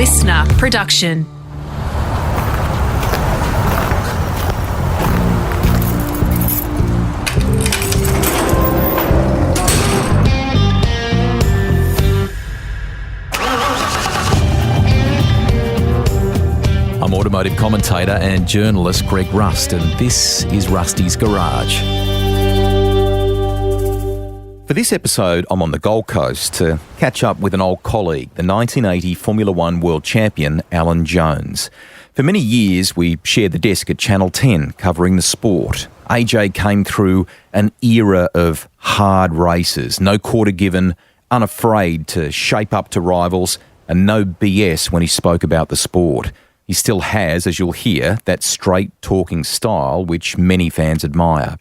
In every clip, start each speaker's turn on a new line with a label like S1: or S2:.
S1: listener production.
S2: I'm automotive commentator and journalist Greg Rust, and this is Rusty's Garage. For this episode, I'm on the Gold Coast to catch up with an old colleague, the 1980 Formula One world champion, Alan Jones. For many years, we shared the desk at Channel 10 covering the sport. AJ came through an era of hard races, no quarter given, unafraid to shape up to rivals, and no BS when he spoke about the sport. He still has, as you'll hear, that straight-talking style which many fans admire.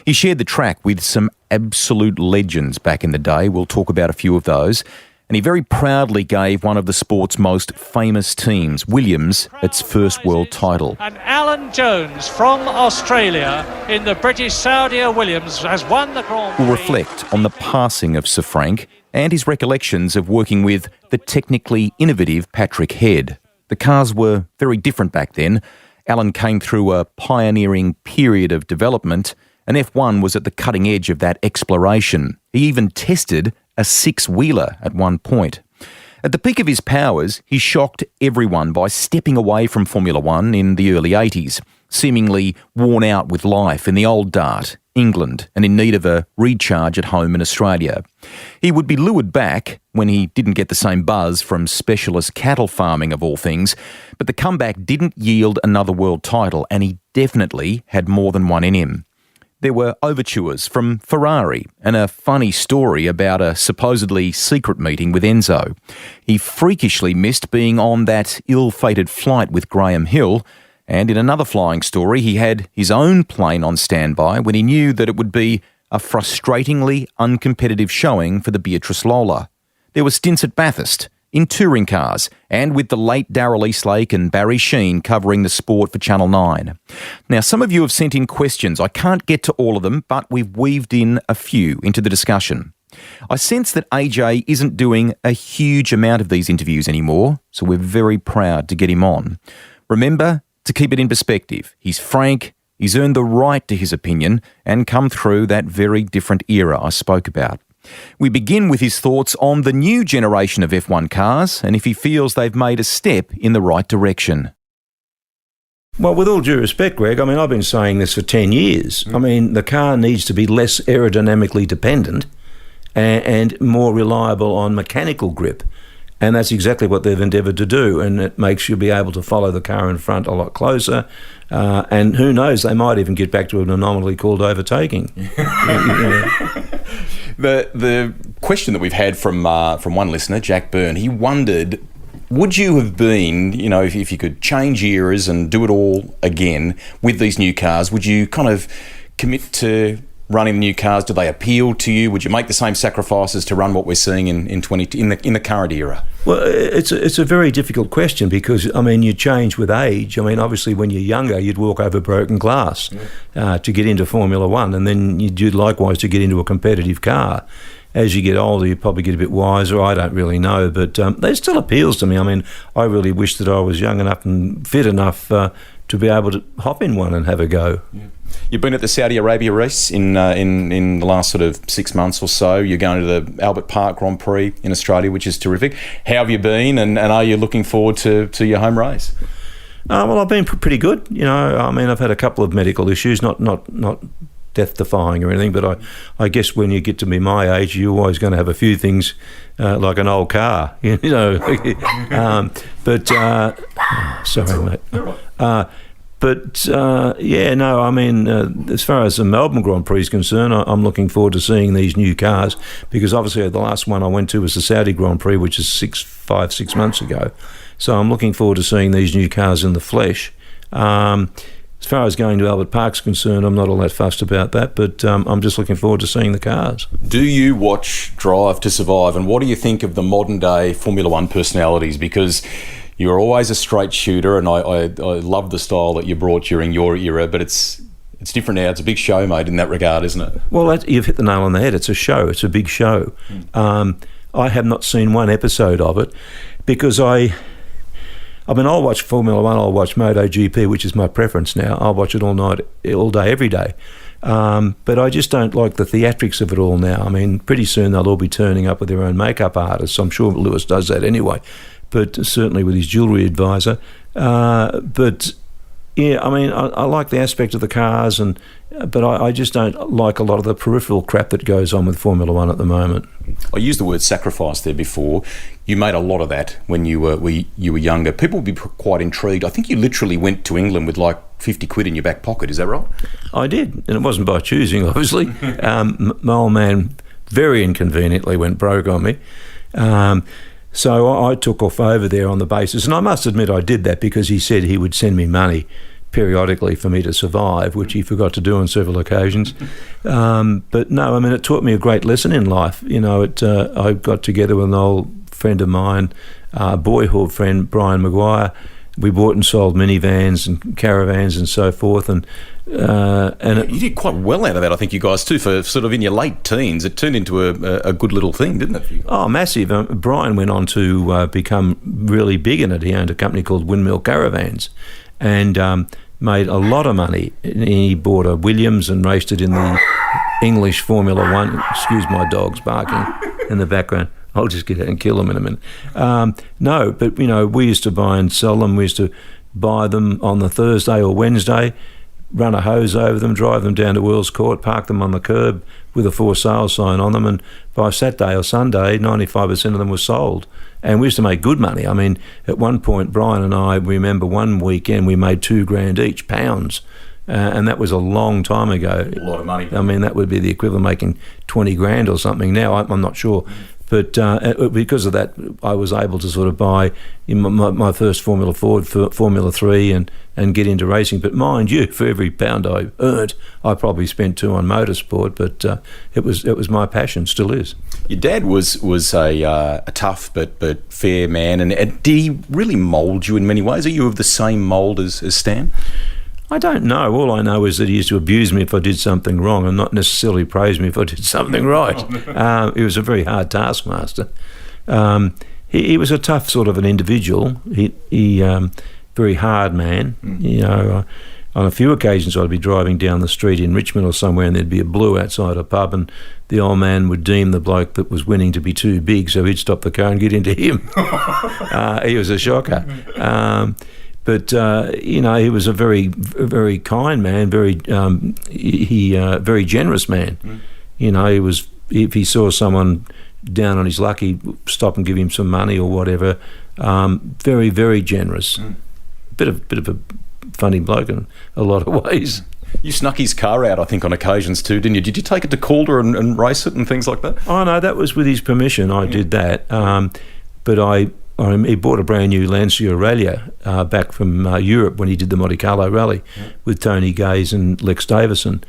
S2: He shared the track with some absolute legends back in the day. We'll talk about a few of those. And he very proudly gave one of the sport's most famous teams, Williams, its first world title.
S3: And Alan Jones from Australia in the British Saudia Williams has won the Grand Prix.
S2: We'll reflect on the passing of Sir Frank and his recollections of working with the technically innovative Patrick Head. The cars were very different back then. Alan came through a pioneering period of development, and F1 was at the cutting edge of that exploration. He even tested a six-wheeler at one point. At the peak of his powers, he shocked everyone by stepping away from Formula One in the early 80s, seemingly worn out with life in the old dart, England, and in need of a recharge at home in Australia. He would be lured back when he didn't get the same buzz from specialist cattle farming of all things, but the comeback didn't yield another world title, and he definitely had more than one in him. There were overtures from Ferrari and a funny story about a supposedly secret meeting with Enzo. He freakishly missed being on that ill-fated flight with Graham Hill, and in another flying story, he had his own plane on standby when he knew that it would be a frustratingly uncompetitive showing for the Beatrice Lola. There were stints at Bathurst, in touring cars, and with the late Darrell Eastlake and Barry Sheen covering the sport for Channel 9. Now, some of you have sent in questions. I can't get to all of them, but we've weaved in a few into the discussion. I sense that AJ isn't doing a huge amount of these interviews anymore, so we're very proud to get him on. Remember, to keep it in perspective, he's frank, he's earned the right to his opinion, and come through that very different era I spoke about. We begin with his thoughts on the new generation of F1 cars and if he feels they've made a step in the right direction.
S4: Well, with all due respect, Greg, I mean, I've been saying this for 10 years. I mean, the car needs to be less aerodynamically dependent and more reliable on mechanical grip. And that's exactly what they've endeavoured to do, and it makes you be able to follow the car in front a lot closer. And who knows, they might even get back to an anomaly called overtaking.
S5: The question that we've had from one listener, Jack Byrne, he wondered, would you have been, if you could change eras and do it all again with these new cars, would you kind of commit to running the new cars? Do they appeal to you? Would you make the same sacrifices to run what we're seeing in the current era?
S4: Well, it's a very difficult question because, I mean, you change with age. I mean, obviously when you're younger, you'd walk over broken glass to get into Formula One, and then you do likewise to get into a competitive car. As you get older, you probably get a bit wiser. I don't really know, but that still appeals to me. I mean, I really wish that I was young enough and fit enough to be able to hop in one and have a go.
S5: Yeah. You've been at the Saudi Arabia race in the last sort of 6 months or so. You're going to the Albert Park Grand Prix in Australia, which is terrific. How have you been, and are you looking forward to your home race?
S4: Well, I've been pretty good. I mean, I've had a couple of medical issues, not death-defying or anything, but I guess when you get to be my age, you're always going to have a few things like an old car, sorry, mate. I mean, as far as the Melbourne Grand Prix is concerned, I'm looking forward to seeing these new cars because obviously the last one I went to was the Saudi Grand Prix, which is 6 months ago. So I'm looking forward to seeing these new cars in the flesh. As far as going to Albert Park's concerned, I'm not all that fussed about that, but I'm just looking forward to seeing the cars.
S5: Do you watch Drive to Survive, and what do you think of the modern-day Formula One personalities? Because you're always a straight shooter, and I love the style that you brought during your era, but it's different now. It's a big show, mate, in that regard, isn't it?
S4: Well, you've hit the nail on the head. It's a show. It's a big show. I have not seen one episode of it because I I mean, I'll watch Formula One, I'll watch MotoGP, which is my preference now. I'll watch it all night, all day, every day. But I just don't like the theatrics of it all now. I mean, pretty soon they'll all be turning up with their own makeup artists. I'm sure Lewis does that anyway, but certainly with his jewellery advisor. But yeah, I mean, I like the aspect of the cars, but I just don't like a lot of the peripheral crap that goes on with Formula One at the moment.
S5: I used the word sacrifice there before. You made a lot of that when you were younger. People would be quite intrigued. I think you literally went to England with like 50 quid in your back pocket. Is that right?
S4: I did, and it wasn't by choosing, obviously. My old man very inconveniently went broke on me. So I took off over there on the basis, and I must admit I did that because he said he would send me money periodically for me to survive, which he forgot to do on several occasions. But no, I mean, it taught me a great lesson in life. You know, I got together with an old friend of mine, boyhood friend, Brian Maguire. We bought and sold minivans and caravans and so forth, and
S5: you did quite well out of that, I think, you guys too. For sort of in your late teens, it turned into a good little thing, didn't it?
S4: Oh, massive! Brian went on to become really big in it. He owned a company called Windmill Caravans, and made a lot of money. He bought a Williams and raced it in the English Formula One. Excuse my dogs barking in the background. I'll just get out and kill them in a minute. No, but, you know, we used to buy and sell them. We used to buy them on the Thursday or Wednesday, run a hose over them, drive them down to Earls Court, park them on the curb with a for sale sign on them, and by Saturday or Sunday, 95% of them were sold. And we used to make good money. I mean, at one point, Brian and I remember one weekend we made $2,000 each, pounds. And that was a long time ago.
S5: A lot of money.
S4: I mean, that would be the equivalent of making $20,000 or something now. I'm not sure. But because of that, I was able to sort of buy in my first Formula Ford, Formula 3, and get into racing. But mind you, for every pound I earned, I probably spent 2 on motorsport. But it was my passion, still is.
S5: Your dad was a tough but fair man, and did he really mould you in many ways? Are you of the same mould as Stan?
S4: I don't know. All I know is that he used to abuse me if I did something wrong and not necessarily praise me if I did something right. He was a very hard taskmaster. He was a tough sort of an individual. He very hard man. You know, on a few occasions I'd be driving down the street in Richmond or somewhere, and there'd be a blue outside a pub, and the old man would deem the bloke that was winning to be too big, so he'd stop the car and get into him. He was a shocker. But you know, he was a very, very kind man, very generous man. You know, he was, if he saw someone down on his luck, he'd stop and give him some money or whatever. Very, very generous. Bit of a funny bloke in a lot of ways.
S5: You snuck his car out, I think, on occasions too, didn't you? Did you take it to Calder and race it and things like that?
S4: Oh no, that was with his permission. I did that, but he bought a brand new Lancia Aurelia back from Europe when he did the Monte Carlo Rally with Tony Gaze and Lex Davison,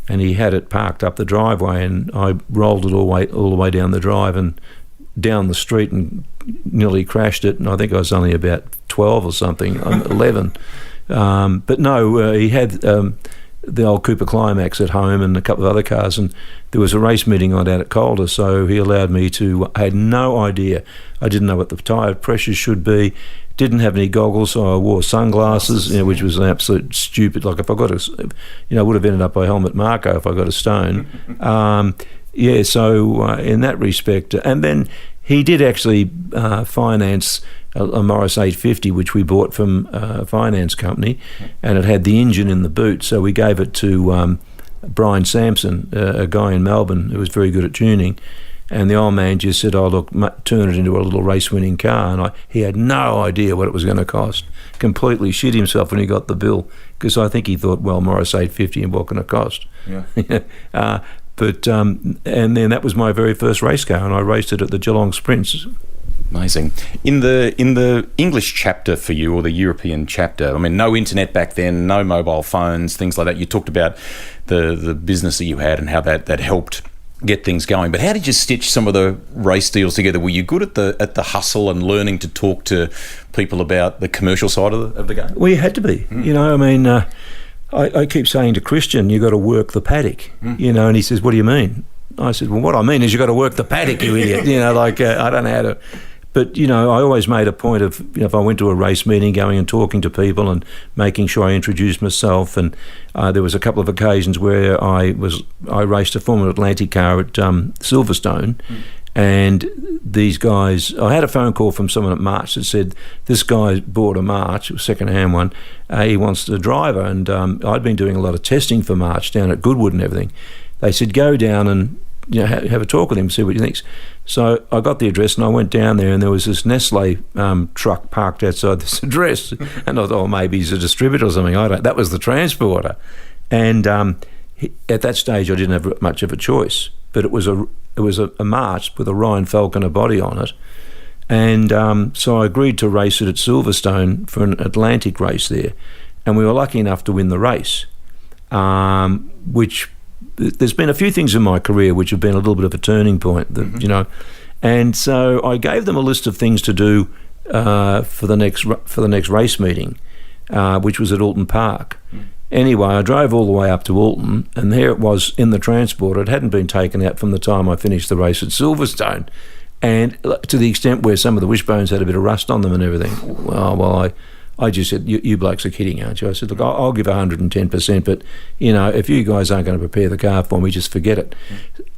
S4: and he had it parked up the driveway, and I rolled it all the way down the drive and down the street and nearly crashed it, and I think I was only about 12 or something, 11. But no, he had the old Cooper Climax at home and a couple of other cars, and there was a race meeting on down at Calder, so he allowed me to. I had no idea. I didn't know what the tyre pressures should be, didn't have any goggles, so I wore sunglasses, you know, which was an absolute stupid. Like if I got I would have ended up by Helmut Marko if I got a stone. So in that respect, and then he did actually finance a Morris 850, which we bought from a finance company, and it had the engine in the boot, so we gave it to Brian Sampson, a guy in Melbourne who was very good at tuning, and the old man just said, "Oh look, turn it into a little race-winning car," and he had no idea what it was going to cost. Completely shit himself when he got the bill, because I think he thought, well, Morris 850, and what can it cost? Yeah. But and then that was my very first race car, and I raced it at the Geelong Sprints.
S5: Amazing. In the English chapter for you, or the European chapter, I mean, no internet back then, no mobile phones, things like that. You talked about the business that you had and how that helped get things going. But how did you stitch some of the race deals together? Were you good at the hustle and learning to talk to people about the commercial side of the game?
S4: Well, you had to be. You know, I mean, I keep saying to Christian, you got to work the paddock. You know, and he says, "What do you mean?" I said, "Well, what I mean is you got to work the paddock, you idiot." You know, like I don't know how to. But, you know, I always made a point of, you know, if I went to a race meeting, going and talking to people and making sure I introduced myself. And there was a couple of occasions where I raced a Formula Atlantic car at Silverstone. And these guys, I had a phone call from someone at March that said, this guy bought a March, a second-hand one, he wants a driver. And I'd been doing a lot of testing for March down at Goodwood and everything. They said, go down and, you know, have a talk with him, see what he thinks. So I got the address and I went down there, and there was this Nestle truck parked outside this address. And I thought, oh, maybe he's a distributor or something. That was the transporter. And at that stage, I didn't have much of a choice. But it was a March with a Ryan Falconer body on it. And so I agreed to race it at Silverstone for an Atlantic race there. And we were lucky enough to win the race, which there's been a few things in my career which have been a little bit of a turning point, that, you know. And so I gave them a list of things to do for the next race meeting, which was at Alton Park. Anyway, I drove all the way up to Alton, and there it was in the transporter. It hadn't been taken out from the time I finished the race at Silverstone, and to the extent where some of the wishbones had a bit of rust on them and everything. Well, I just said, you blokes are kidding, aren't you? I said, look, I'll give 110%, but, you know, if you guys aren't going to prepare the car for me, just forget it.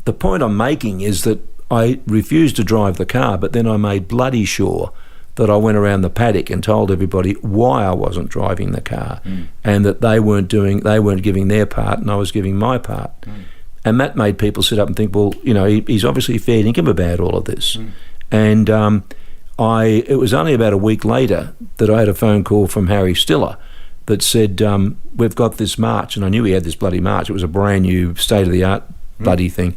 S4: The point I'm making is that I refused to drive the car, but then I made bloody sure that I went around the paddock and told everybody why I wasn't driving the car, and that they weren't giving their part and I was giving my part. And that made people sit up and think, well, you know, he's obviously fair dinkum about all of this. And it was only about a week later that I had a phone call from Harry Stiller that said, we've got this March. And I knew he had this bloody March. It was a brand new state-of-the-art bloody thing.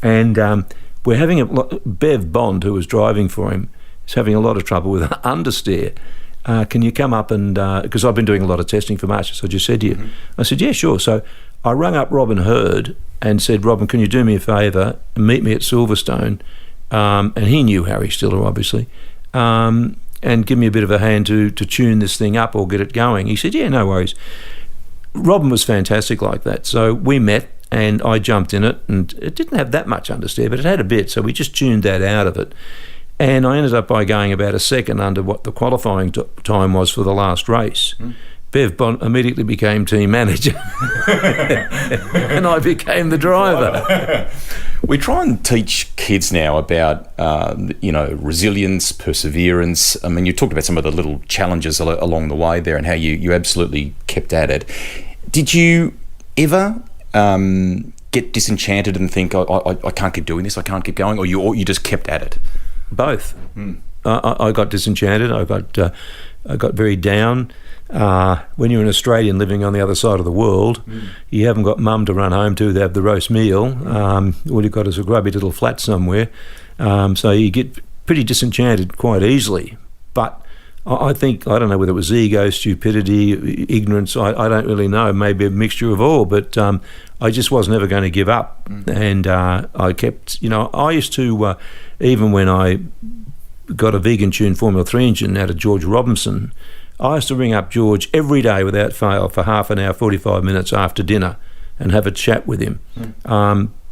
S4: And we're having Bev Bond, who was driving for him, is having a lot of trouble with understeer. Can you come up and, because I've been doing a lot of testing for March, as I just said to you. I said, yeah, sure. So I rang up Robin Hurd and said, Robin, can you do me a favour and meet me at Silverstone? And he knew Harry Stiller, obviously, and give me a bit of a hand to tune this thing up or get it going. He said, yeah, no worries. Robin was fantastic like that. So we met and I jumped in it, and it didn't have that much understeer, but it had a bit. So we just tuned that out of it. And I ended up by going about a second under what the qualifying time was for the last race. Bev Bond immediately became team manager and I became the driver.
S5: We try and teach kids now about, resilience, perseverance. I mean, you talked about some of the little challenges along the way there and how you absolutely kept at it. Did you ever get disenchanted and think, I can't keep doing this, I can't keep going, or you just kept at it?
S4: Both. I got disenchanted. I got very down. When you're an Australian living on the other side of the world, you haven't got mum to run home to have the roast meal. All you've got is a grubby little flat somewhere. So you get pretty disenchanted quite easily. But I think, I don't know whether it was ego, stupidity, ignorance, I don't really know, maybe a mixture of all, but I just was never going to give up. And I kept, I used to, even when I got a vegan-tuned Formula 3 engine out of George Robinson, I used to ring up George every day without fail for half an hour, 45 minutes after dinner and have a chat with him.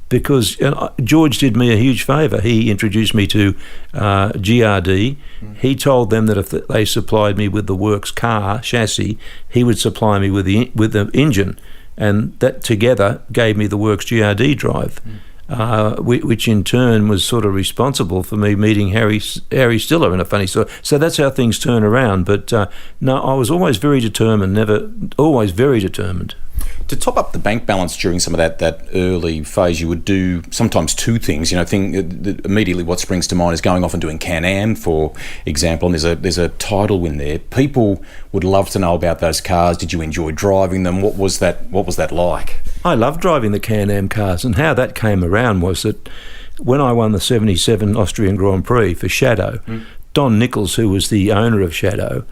S4: Because George did me a huge favour. He introduced me to GRD. He told them that if they supplied me with the works car chassis, he would supply me with the engine, and that together gave me the works GRD drive, which in turn was sort of responsible for me meeting Harry Stiller in a funny story. So that's how things turn around. But no, I was always very determined. Always very determined.
S5: To top up the bank balance during some of that early phase, you would do sometimes two things. Immediately what springs to mind is going off and doing Can-Am, for example, and there's a title win there. People would love to know about those cars. Did you enjoy driving them? What was that like?
S4: I loved driving the Can-Am cars, and how that came around was that when I won the 77 Austrian Grand Prix for Shadow, Don Nichols, who was the owner of Shadow,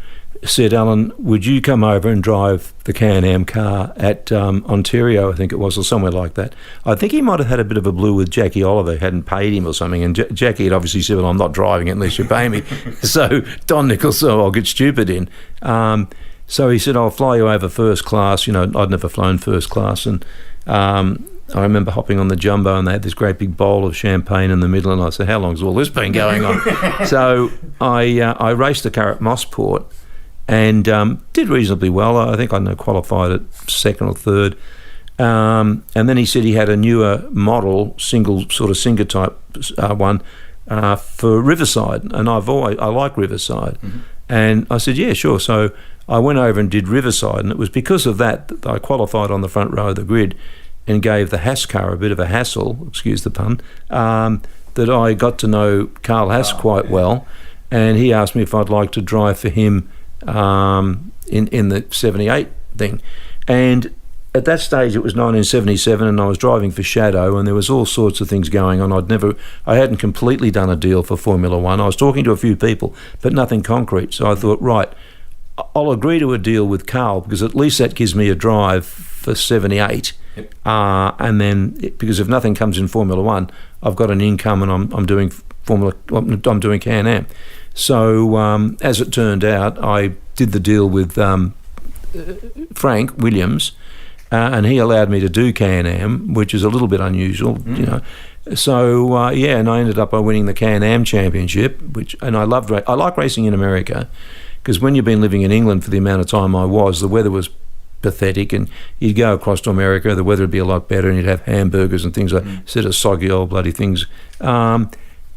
S4: said, Alan, would you come over and drive the Can-Am car at Ontario, I think it was, or somewhere like that. I think he might have had a bit of a blue with Jackie Oliver, hadn't paid him or something, and Jackie had obviously said, well, I'm not driving it unless you pay me. So Don Nichols said, I'll get stupid in. So he said, I'll fly you over first class. I'd never flown first class, and I remember hopping on the jumbo, and they had this great big bowl of champagne in the middle, and I said, how long's all this been going on? So I raced the car at Mossport and did reasonably well. I think I qualified at second or third. And then he said he had a newer model, Singer type one for Riverside, and I like Riverside. Mm-hmm. And I said, yeah, sure. So I went over and did Riverside, and it was because of that I qualified on the front row of the grid and gave the Haas car a bit of a hassle, excuse the pun, that I got to know Carl Haas quite well, and he asked me if I'd like to drive for him in the 78 thing. And at that stage it was 1977, and I was driving for Shadow, and there was all sorts of things going on. I hadn't completely done a deal for Formula One. I was talking to a few people, but nothing concrete. So I thought, right, I'll agree to a deal with Carl, because at least that gives me a drive for 78. Yep. And then, because if nothing comes in Formula One, I've got an income, and I'm doing Can-Am. So as it turned out, I did the deal with Frank Williams, and he allowed me to do Can-Am, which is a little bit unusual, you know. So and I ended up by winning the Can-Am championship, and I like racing in America, because when you've been living in England for the amount of time I was, the weather was pathetic, and you'd go across to America, the weather would be a lot better, and you'd have hamburgers and things like instead of soggy old bloody things. And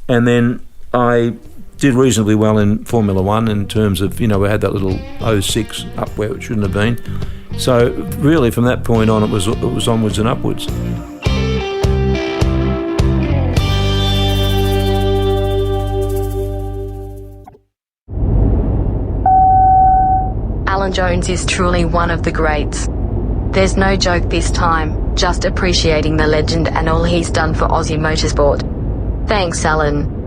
S4: then I did reasonably well in Formula One in terms of, we had that little 06 up where it shouldn't have been. So really from that point on it was onwards and upwards.
S1: Alan Jones is truly one of the greats. There's no joke this time, just appreciating the legend and all he's done for Aussie motorsport. Thanks, Alan.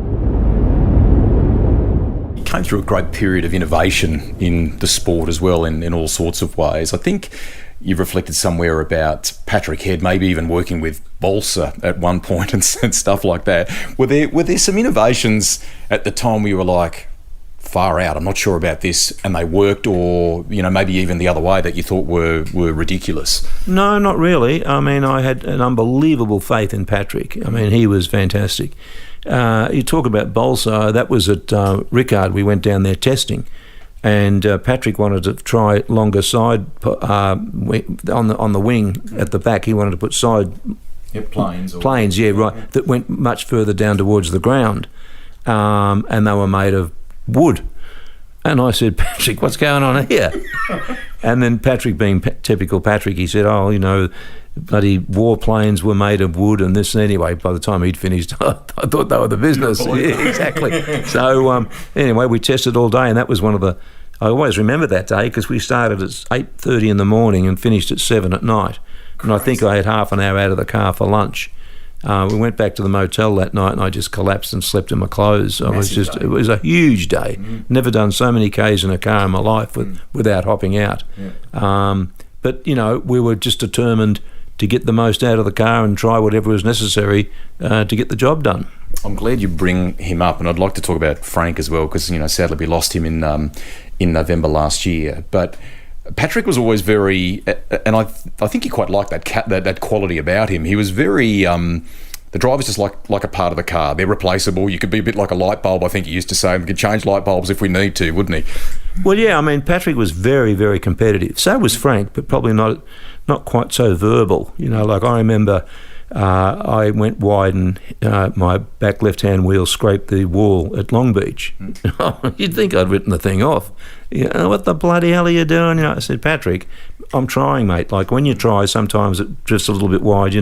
S5: You came through a great period of innovation in the sport as well, in all sorts of ways. I think you've reflected somewhere about Patrick Head, maybe even working with Balsa at one point and stuff like that. Were there some innovations at the time where you were like, far out, I'm not sure about this, and they worked, or maybe even the other way that you thought were ridiculous? No,
S4: not really. I mean, I had an unbelievable faith in Patrick. I mean, he was fantastic. You talk about Balsa, that was at Ricard. We went down there testing, and Patrick wanted to try longer side on the wing at the back. He wanted to put side planes, yeah, right, that went much further down towards the ground, and they were made of wood. And I said, Patrick, what's going on here? And then Patrick, being typical Patrick, he said, bloody warplanes were made of wood and this. And anyway, by the time he'd finished, I thought they were the business. Yeah, exactly. So anyway, we tested all day, and that was one of the, I always remember that day, because we started at 8:30 in the morning and finished at 7 at night. And I think I had half an hour out of the car for lunch. We went back to the motel that night, and I just collapsed and slept in my clothes. It was a huge day. Never done so many Ks in a car in my life without hopping out. Yeah. But we were just determined to get the most out of the car and try whatever was necessary to get the job done.
S5: I'm glad you bring him up, and I'd like to talk about Frank as well, because sadly we lost him in November last year. But Patrick was always very, and I think he quite liked that quality about him. He was very, the driver's just like a part of the car. They're replaceable. You could be a bit like a light bulb, I think he used to say. We could change light bulbs if we need to, wouldn't he?
S4: Well, yeah, I mean, Patrick was very, very competitive. So was Frank, but probably not quite so verbal. Like I remember I went wide and my back left-hand wheel scraped the wall at Long Beach. You'd think I'd written the thing off. What the bloody hell are you doing? I said, Patrick, I'm trying, mate. Like when you try, sometimes it drifts a little bit wide,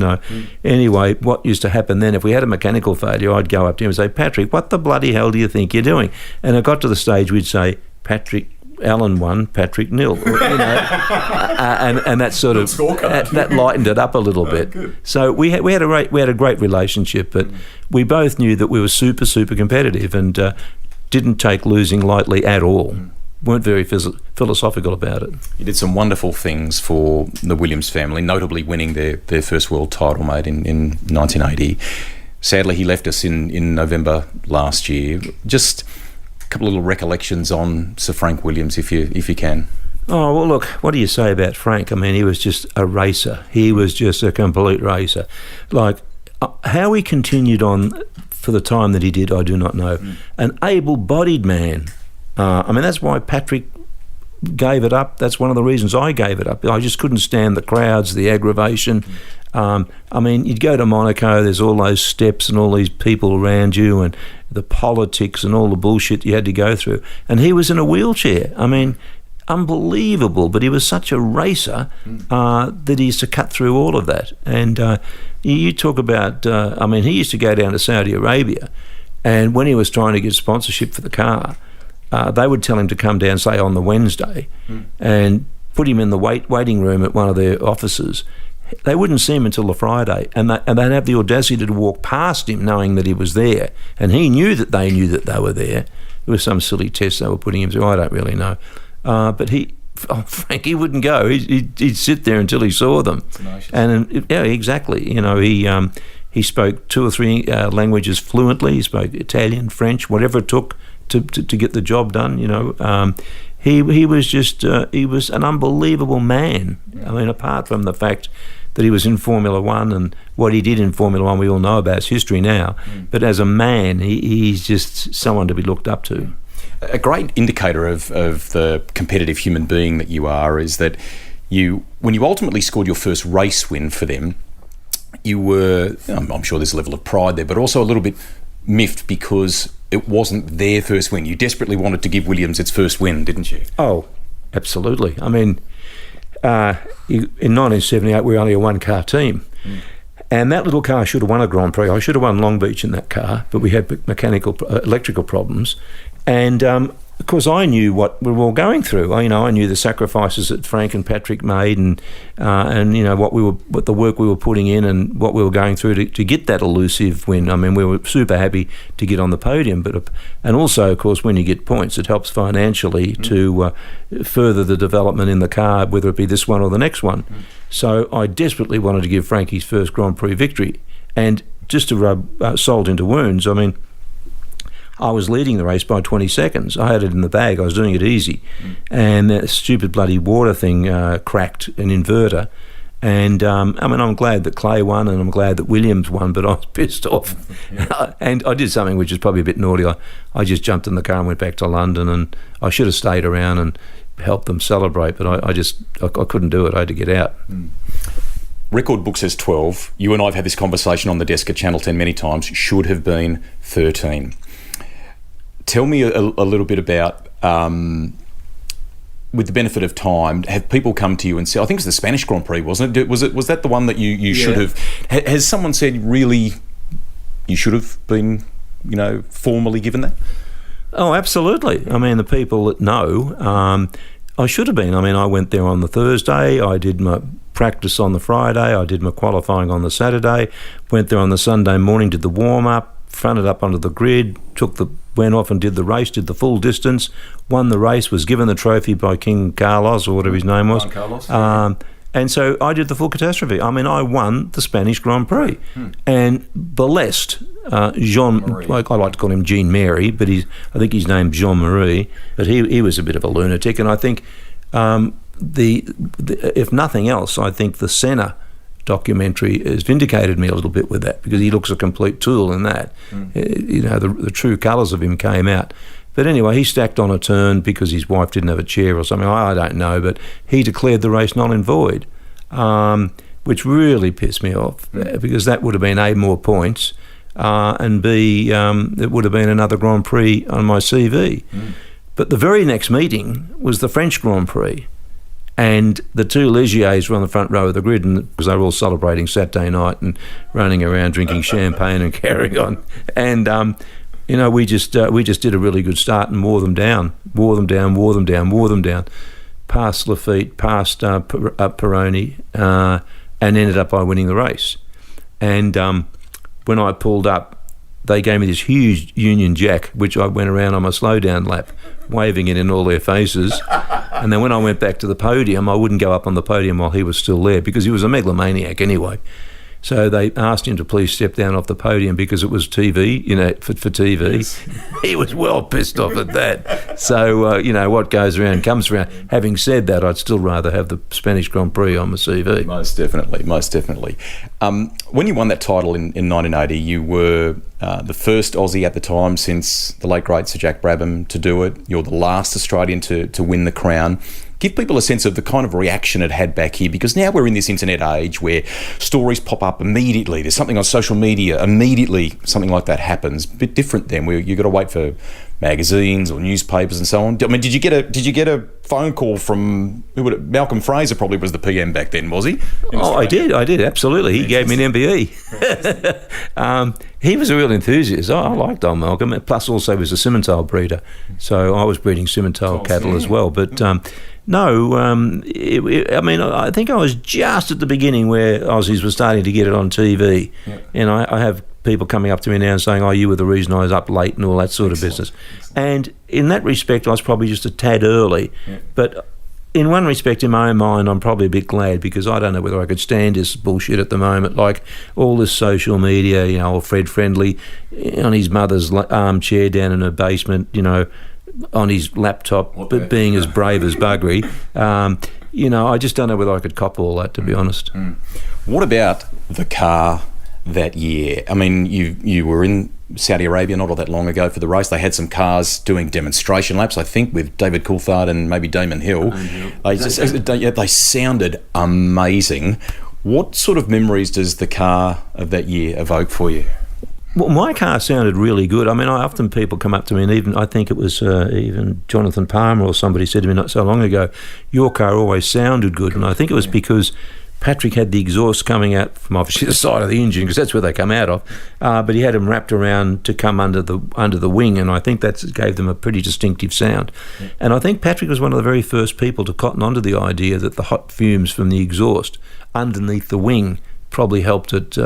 S4: Anyway, what used to happen then, if we had a mechanical failure, I'd go up to him and say, Patrick, what the bloody hell do you think you're doing? And it got to the stage we'd say, Patrick, Alan won, Patrick nil, and that sort of that lightened it up a little bit. Good. So we had a great relationship, but we both knew that we were super competitive and didn't take losing lightly at all. Weren't very philosophical about it.
S5: You did some wonderful things for the Williams family, notably winning their first world title, mate, in 1980. Sadly, he left us in November last year. Just couple of little recollections on Sir Frank Williams, if you can.
S4: Oh, well, look, what do you say about Frank? I mean, he was just a racer. He was just a complete racer. Like, how he continued on for the time that he did, I do not know. An able-bodied man. I mean, that's why Patrick gave it up. That's one of the reasons I gave it up. I just couldn't stand the crowds, the aggravation. I mean, you'd go to Monaco, there's all those steps and all these people around you and the politics and all the bullshit you had to go through. And he was in a wheelchair. I mean, unbelievable, but he was such a racer that he used to cut through all of that. And you talk about, I mean, he used to go down to Saudi Arabia, and when he was trying to get sponsorship for the car, they would tell him to come down, say, on the Wednesday, and put him in the waiting room at one of their offices. They wouldn't see him until the Friday, and they'd have the audacity to walk past him knowing that he was there, and he knew that they were there. It was some silly test they were putting him through, I don't really know. But Frankie wouldn't go. He'd sit there until he saw them. And yeah, exactly. You know, he spoke 2 or 3 languages fluently. He spoke Italian, French, whatever it took to get the job done. You know, he was just he was an unbelievable man. I mean, apart from the fact that he was in Formula One and what he did in Formula One, we all know about his history now. But as a man, he's just someone to be looked up to.
S5: A great indicator of the competitive human being that you are is that when you ultimately scored your first race win for them, you were, I'm sure there's a level of pride there, but also a little bit miffed because it wasn't their first win. You desperately wanted to give Williams its first win, didn't you?
S4: Oh, absolutely. I mean, in 1978, we were only a one-car team. And that little car should have won a Grand Prix. I should have won Long Beach in that car, but we had electrical problems. And of course, I knew what we were all going through. I knew the sacrifices that Frank and Patrick made, and you know what the work we were putting in, and what we were going through to get that elusive win. I mean, we were super happy to get on the podium, and also, of course, when you get points, it helps financially to further the development in the car, whether it be this one or the next one. So I desperately wanted to give Frank his first Grand Prix victory, and just to rub salt into wounds, I mean, I was leading the race by 20 seconds. I had it in the bag. I was doing it easy. And that stupid bloody water thing cracked an inverter. And, I mean, I'm glad that Clay won and I'm glad that Williams won, but I was pissed off. And I did something which is probably a bit naughty. I just jumped in the car and went back to London, and I should have stayed around and helped them celebrate, but I couldn't do it. I had to get out.
S5: Record book says 12. You and I have had this conversation on the desk at Channel 10 many times. Should have been 13. Tell me a little bit about, with the benefit of time, have people come to you and said, I think it was the Spanish Grand Prix, wasn't it? Was that the one that you should have? Has someone said, really, you should have been, formally given that?
S4: Oh, absolutely. I mean, the people that know, I should have been. I mean, I went there on the Thursday. I did my practice on the Friday. I did my qualifying on the Saturday. Went there on the Sunday morning, did the warm-up, fronted up onto the grid, went off and did the race, did the full distance, won the race, was given the trophy by King Carlos, or whatever his name was.
S5: Carlos,
S4: and so I did the full catastrophe. I mean, I won the Spanish Grand Prix. And blessed Jean, I like to call him Jean Mary, but I think his name's Jean-Marie, but he was a bit of a lunatic. And I think, if nothing else, I think the Senna documentary has vindicated me a little bit with that, because he looks a complete tool in that. The true colours of him came out. But anyway, he stacked on a turn because his wife didn't have a chair or something. I don't know, but he declared the race null and void, which really pissed me off, because that would have been A, more points, and B, it would have been another Grand Prix on my CV. But the very next meeting was the French Grand Prix. And the two Legiers were on the front row of the grid, because they were all celebrating Saturday night and running around drinking champagne and carrying on. And we just did a really good start and wore them down, past Lafitte, past Peroni, and ended up by winning the race. And when I pulled up, they gave me this huge Union Jack, which I went around on my slow-down lap, waving it in all their faces. And then when I went back to the podium, I wouldn't go up on the podium while he was still there, because he was a megalomaniac anyway. So they asked him to please step down off the podium because it was TV, for TV. Yes. He was well pissed off at that. So, what goes around comes around. Having said that, I'd still rather have the Spanish Grand Prix on my CV.
S5: Most definitely. When you won that title in 1980, you were the first Aussie at the time since the late great Sir Jack Brabham to do it. You're the last Australian to win the crown. Give people a sense of the kind of reaction it had back here, because now we're in this internet age where stories pop up immediately. There's something on social media, immediately something like that happens. A bit different then, where you've got to wait for magazines or newspapers and so on. I mean, did you get a phone call from Malcolm Fraser? Probably was the PM back then, was he?
S4: Oh, I did, absolutely. He gave me an MBE. He was a real enthusiast. I liked old Malcolm. Plus, also, he was a Simmental breeder, so I was breeding Simmental cattle as well. But I think I was just at the beginning where Aussies were starting to get it on TV, and I have people coming up to me now and saying, you were the reason I was up late and all that sort of business. And in that respect, I was probably just a tad early. But in one respect, in my own mind, I'm probably a bit glad, because I don't know whether I could stand this bullshit at the moment, like all this social media, or Fred Friendly on his mother's armchair down in her basement, on his laptop, but being as brave as buggery. I just don't know whether I could cop all that, to be honest.
S5: What about the car that year? I mean, you were in Saudi Arabia not all that long ago for the race. They had some cars doing demonstration laps, I think, with David Coulthard and maybe Damon Hill. They sounded amazing. What sort of memories does the car of that year evoke for you?
S4: Well, my car sounded really good. I mean, often people come up to me, and even I think it was even Jonathan Palmer or somebody said to me not so long ago, your car always sounded good. And I think it was because Patrick had the exhaust coming out from obviously the side of the engine, because that's where they come out of, but he had them wrapped around to come under the wing, and I think that gave them a pretty distinctive sound. And I think Patrick was one of the very first people to cotton onto the idea that the hot fumes from the exhaust underneath the wing probably helped it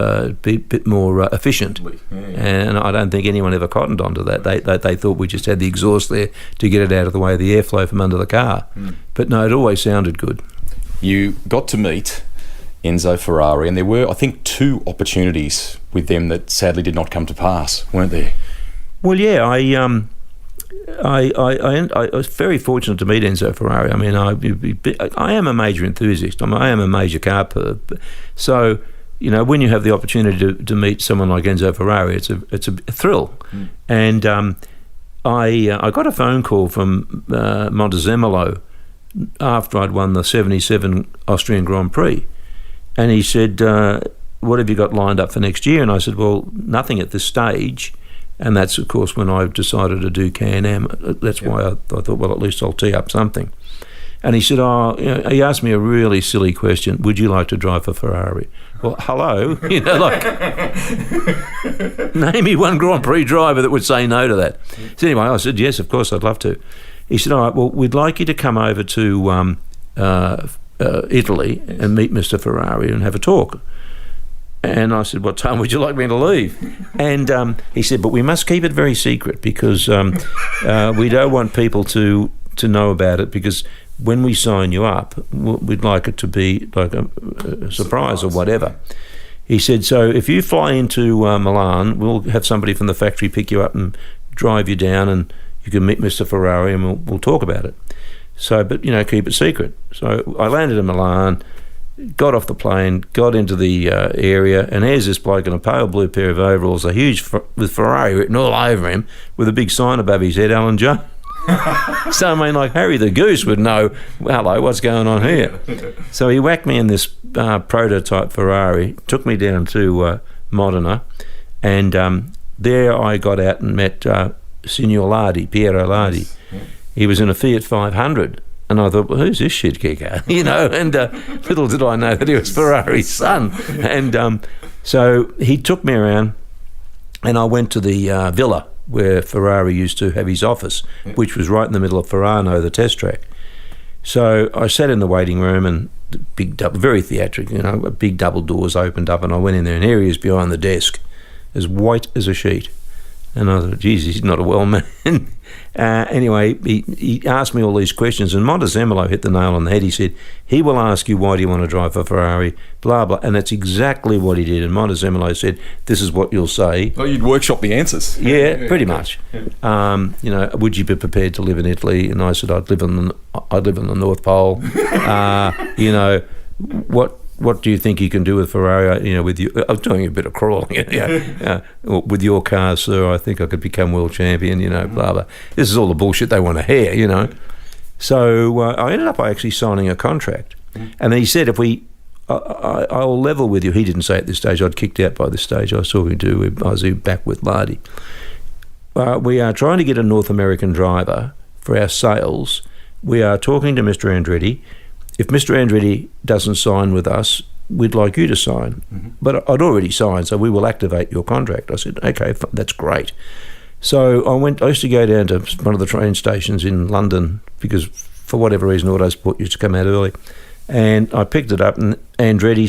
S4: be a bit more efficient. And I don't think anyone ever cottoned onto that. They thought we just had the exhaust there to get it out of the way of the airflow from under the car. But no, it always sounded good. You
S5: got to meet Enzo Ferrari, and there were, I think, 2 opportunities with them that sadly did not come to pass, weren't there?
S4: Well, yeah, I was very fortunate to meet Enzo Ferrari. I mean, I am a major enthusiast. I am a major car perv. So, when you have the opportunity to meet someone like Enzo Ferrari, it's a thrill. And I got a phone call from Montezemolo after I'd won the 77 Australian Grand Prix. And he said, what have you got lined up for next year? And I said, well, nothing at this stage. And that's, of course, when I decided to do Can-Am. That's why I thought, well, at least I'll tee up something. And he said, he asked me a really silly question. Would you like to drive for Ferrari? Well, hello. Name me one Grand Prix driver that would say no to that. So anyway, I said, yes, of course, I'd love to. He said, all right, well, we'd like you to come over to Italy and meet Mr. Ferrari and have a talk. And I said, what time would you like me to leave? And he said, but we must keep it very secret, because we don't want people to know about it, because when we sign you up, we'd like it to be like a surprise or whatever. He said, so if you fly into Milan, we'll have somebody from the factory pick you up and drive you down, and you can meet Mr. Ferrari, and we'll talk about it. So, but, keep it secret. So I landed in Milan, got off the plane, got into the area, and here's this bloke in a pale blue pair of overalls, a huge with Ferrari written all over him, with a big sign above his head, Alan Jones. So, I mean, like Harry the Goose would know, hello, what's going on here? So he whacked me in this prototype Ferrari, took me down to Modena, and there I got out and met Signor Lardi, Piero Lardi. He was in a Fiat 500. And I thought, well, who's this shit kicker? And little did I know that he was Ferrari's son. And so he took me around, and I went to the villa where Ferrari used to have his office, which was right in the middle of Ferrano, the test track. So I sat in the waiting room, and very theatrical, big double doors opened up, and I went in there, and here he is behind the desk, as white as a sheet. And I thought, geez, he's not a well man. Anyway, he asked me all these questions, and Montezemolo hit the nail on the head. He said, he will ask you, why do you want to drive for Ferrari, blah, blah. And that's exactly what he did. And Montezemolo said, this is what you'll say.
S5: Well, you'd workshop the answers.
S4: Yeah, pretty much. Would you be prepared to live in Italy? And I said, I'd live on the North Pole. What do you think you can do with Ferrari? With you, I was doing a bit of crawling. With your car, sir, I think I could become world champion. Blah blah. This is all the bullshit they want to hear. So I ended up actually signing a contract, and then he said, if I'll level with you. He didn't say at this stage. I'd kicked out by this stage. I was talking to Ozzy back with Lardy. We are trying to get a North American driver for our sales. We are talking to Mr. Andretti. If Mr. Andretti doesn't sign with us, we'd like you to sign. Mm-hmm. But I'd already signed, so we will activate your contract. I said, okay, that's great. So I used to go down to one of the train stations in London because for whatever reason, Autosport used to come out early. And I picked it up, and Andretti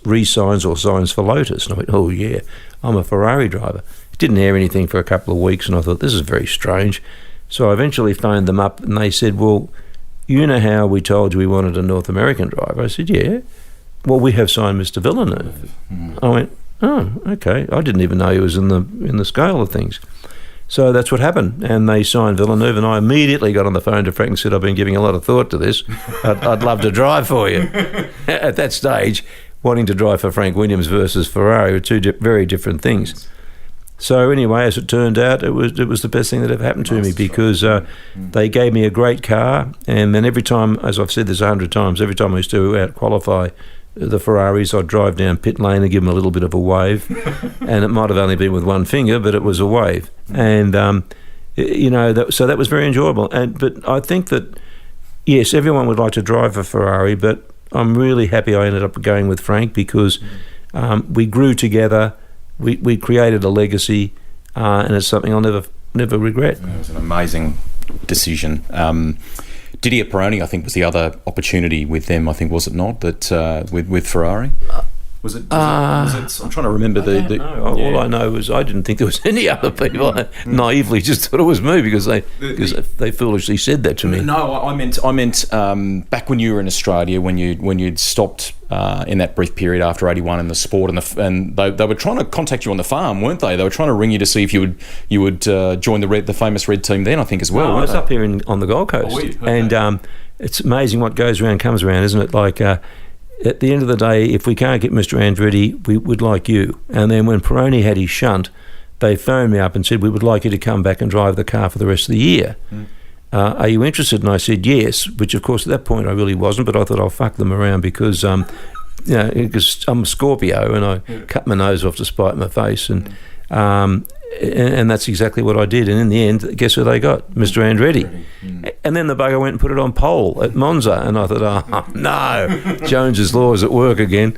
S4: re-signs or signs for Lotus. And I went, oh yeah, I'm a Ferrari driver. Didn't hear anything for a couple of weeks, and I thought, this is very strange. So I eventually phoned them up, and they said, well, you know how we told you we wanted a North American driver? I said, yeah. Well, we have signed Mr. Villeneuve. I went, oh, okay. I didn't even know he was in the scale of things. So that's what happened. And they signed Villeneuve, and I immediately got on the phone to Frank and said, I've been giving a lot of thought to this. I'd love to drive for you. At that stage, wanting to drive for Frank Williams versus Ferrari were two very different things. So anyway, as it turned out, it was the best thing that ever happened to me because they gave me a great car, and then every time, as I've said this 100 times, every time I used to out-qualify the Ferraris, I'd drive down pit lane and give them a little bit of a wave, and it might have only been with one finger, but it was a wave. And, so that was very enjoyable. But I think that, yes, everyone would like to drive a Ferrari, but I'm really happy I ended up going with Frank because we grew together. We created a legacy, and it's something I'll never regret.
S5: It was an amazing decision. Didier Pironi, I think, was the other opportunity with them. I think, was it not, that with Ferrari? Was it? I'm trying to remember
S4: All I know is I didn't think there was any other people. I naively just thought it was me because they foolishly said that to me.
S5: No, I meant back when you were in Australia, when you'd stopped in that brief period after '81 in the sport, and they were trying to contact you on the farm, weren't they? They were trying to ring you to see if you would join the famous red team then, I think, as well.
S4: I was up here on the Gold Coast, and it's amazing what goes around comes around, isn't it? Like. At the end of the day, if we can't get Mr. Andretti, we would like you. And then when Pironi had his shunt, they phoned me up and said, we would like you to come back and drive the car for the rest of the year. Are you interested? And I said, yes, which, of course, at that point I really wasn't, but I thought I'll fuck them around because, because I'm a Scorpio and I cut my nose off to spite my face. And that's exactly what I did. And in the end, guess who they got? Mr. Andretti. And then the bugger went and put it on pole at Monza. And I thought, oh, no, Jones's Law is at work again.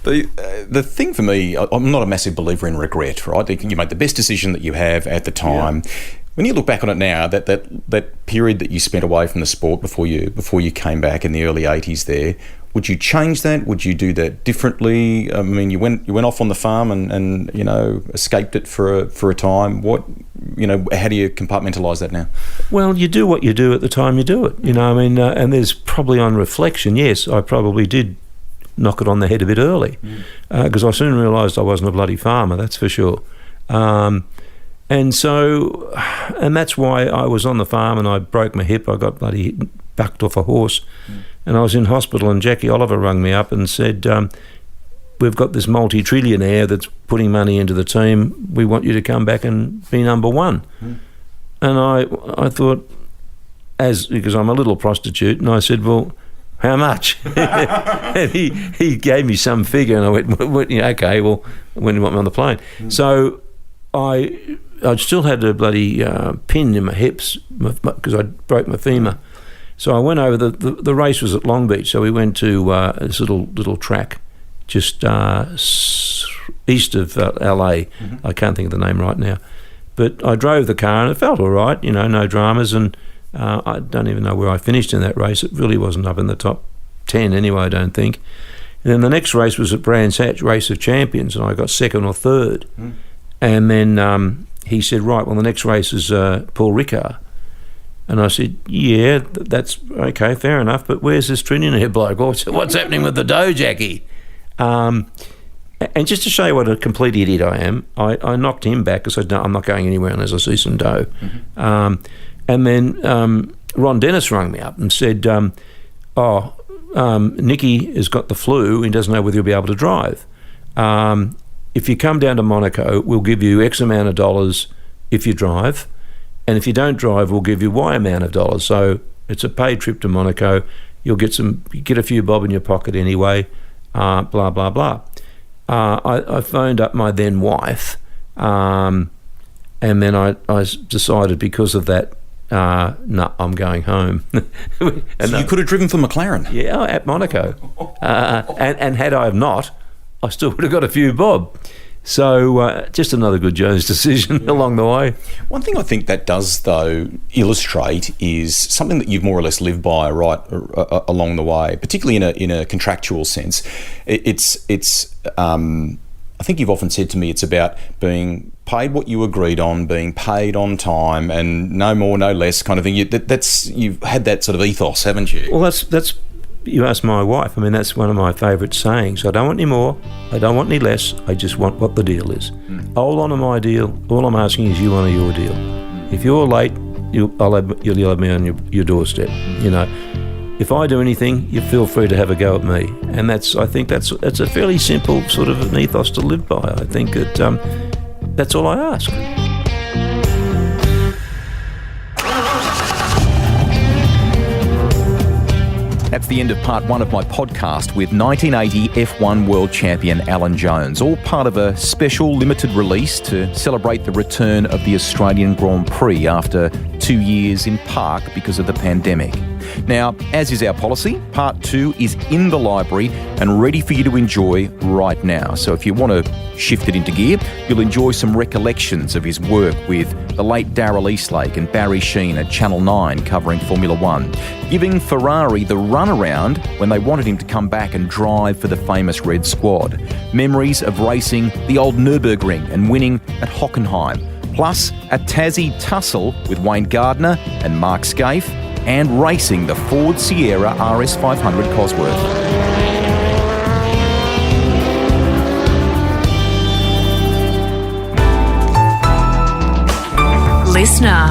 S5: The thing for me, I'm not a massive believer in regret, right? You make the best decision that you have at the time. Yeah. When you look back on it now, that period that you spent away from the sport before you came back in the early 80s there, would you change that? Would you do that differently? I mean, you went off on the farm and escaped it for a time. How do you compartmentalize that now?
S4: Well, you do what you do at the time you do it. And there's probably on reflection, yes, I probably did knock it on the head a bit early because I soon realised I wasn't a bloody farmer, that's for sure. And that's why I was on the farm and I broke my hip. I got bloody bucked off a horse. And I was in hospital, and Jackie Oliver rang me up and said, we've got this multi-trillionaire that's putting money into the team. We want you to come back and be number one. And I thought, because I'm a little prostitute, and I said, well, how much? And he gave me some figure, and I went, okay, well, when do you want me on the plane? So I still had a bloody pin in my hips because I broke my femur. So I went over, the race was at Long Beach, so we went to this little track just east of LA. I can't think of the name right now. But I drove the car and it felt all right, no dramas, and I don't even know where I finished in that race. It really wasn't up in the top 10 anyway, I don't think. And then the next race was at Brands Hatch, Race of Champions, and I got second or third. And then he said, right, well, the next race is Paul Ricard. And I said, yeah, that's okay, fair enough, but where's this trillionaire bloke? What's happening with the dough, Jackie? And just to show you what a complete idiot I am, I knocked him back. I said, no, I'm not going anywhere unless I see some dough. Mm-hmm. And then Ron Dennis rang me up and said, Nicky has got the flu and doesn't know whether he'll be able to drive. If you come down to Monaco, we'll give you X amount of dollars if you drive. And if you don't drive, we'll give you Y amount of dollars. So it's a paid trip to Monaco. You get a few bob in your pocket anyway, blah, blah, blah. I phoned up my then wife, and then I decided because of that, no, I'm going home.
S5: So you could have driven for McLaren?
S4: Yeah, at Monaco. And had I have not, I still would have got a few bob. So just another good Jones decision along the way.
S5: One thing I think that does, though, illustrate is something that you've more or less lived by right along the way, particularly in a contractual sense. It's I think you've often said to me it's about being paid what you agreed on, being paid on time, and no more, no less kind of thing. You've had that sort of ethos, haven't you?
S4: Well, that's you ask my wife. I mean, that's one of my favourite sayings. I don't want any more, I don't want any less, I just want what the deal is. Hold on to my deal. All I'm asking is you honour your deal. If you're late, you'll have me on your doorstep. You know, if I do anything, you feel free to have a go at me. And I think that's a fairly simple sort of an ethos to live by. I think that that's all I ask.
S2: That's the end of part one of my podcast with 1980 F1 World Champion Alan Jones, all part of a special limited release to celebrate the return of the Australian Grand Prix after 2 years in park because of the pandemic. Now, as is our policy, part two is in the library and ready for you to enjoy right now. So if you want to shift it into gear, you'll enjoy some recollections of his work with the late Darrell Eastlake and Barry Sheen at Channel 9 covering Formula One, giving Ferrari the runaround when they wanted him to come back and drive for the famous Red Squad. Memories of racing the old Nürburgring and winning at Hockenheim, plus a Tassie tussle with Wayne Gardner and Mark Scaife, and racing the Ford Sierra RS500 Cosworth.
S6: Listener.